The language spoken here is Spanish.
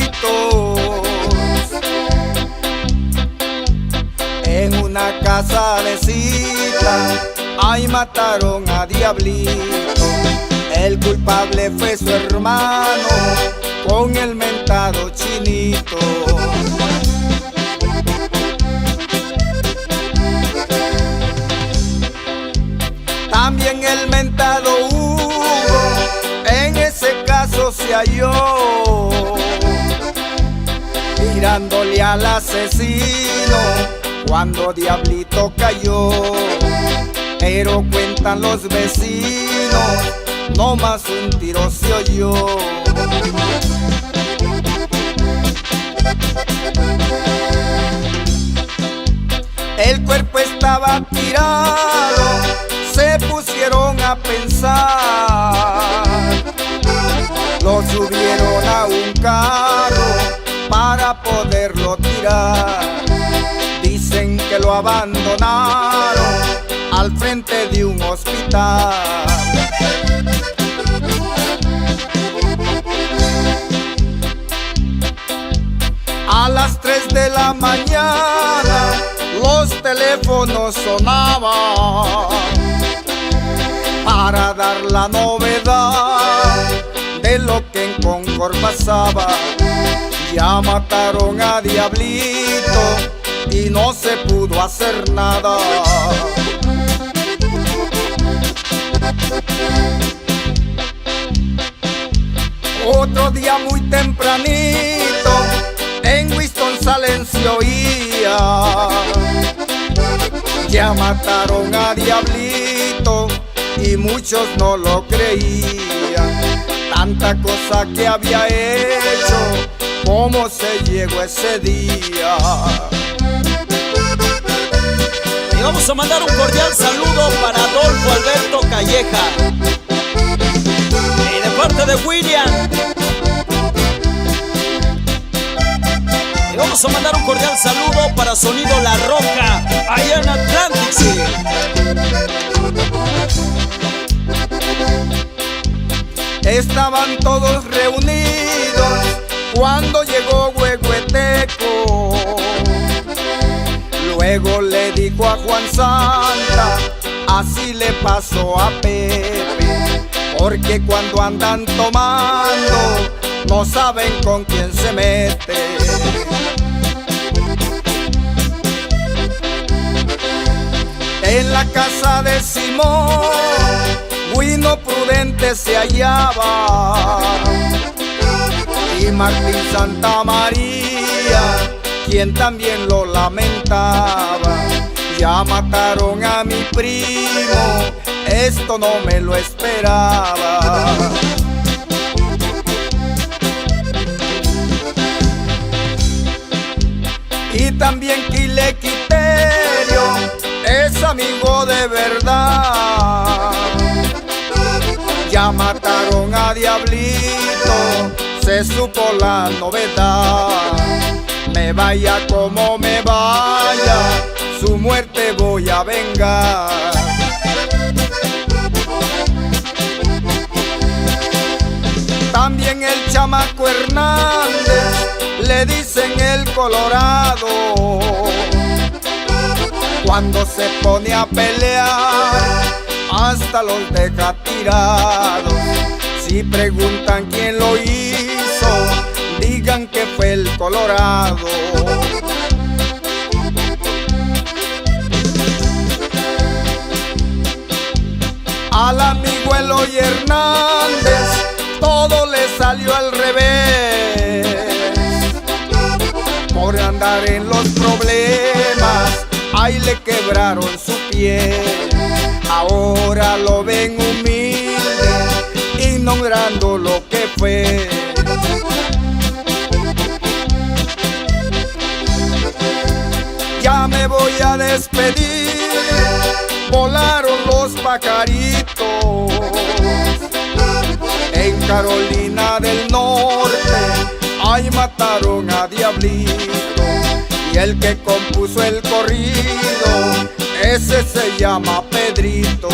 Diablitos. En una casa de cita, ahí mataron a Diablito. El culpable fue su hermano, con el mentado Chinito. También el mentado Hugo, en ese caso se halló, tirándole al asesino cuando Diablito cayó. Pero cuentan los vecinos, no más un tiro se oyó. El cuerpo estaba tirado, se pusieron a pensar. Lo subieron a un carro para poderlo tirar. Dicen que lo abandonaron al frente de un hospital. A las 3 de la mañana los teléfonos sonaban para dar la novedad de lo que en Concord pasaba. Ya mataron a Diablito y no se pudo hacer nada. Otro día muy tempranito en Winston-Salem se oía: ya mataron a Diablito, y muchos no lo creían. Tanta cosa que había hecho, cómo se llegó ese día. Y vamos a mandar un cordial saludo para Adolfo Alberto Calleja, y de parte de William. Y vamos a mandar un cordial saludo para Sonido La Roca, allá en Atlantic City. Estaban todos reunidos cuando llegó Huehueteco. Luego le dijo a Juan Santa: así le pasó a Pepe, porque cuando andan tomando no saben con quién se mete. En la casa de Simón, Huino Prudente se hallaba, y Martín Santa María, quien también lo lamentaba. Ya mataron a mi primo, esto no me lo esperaba. Y también Quilequiterio es amigo de verdad. Ya mataron a Diablito, se supo la novedad. Me vaya como me vaya, su muerte voy a vengar. También el chamaco Hernández, le dicen el Colorado, cuando se pone a pelear hasta los deja tirados. Si preguntan quién lo hizo, digan que fue el Colorado. Al amigo Eloy Hernández todo le salió al revés. Por andar en los problemas, ahí le quebraron su pie. Ahora lo ven humilde, ignorando lo que fue. Ya me voy a despedir, volaron los pajaritos. En Carolina del Norte, ahí mataron a Diablito. Y el que compuso el corrido, ese se llama Pedrito.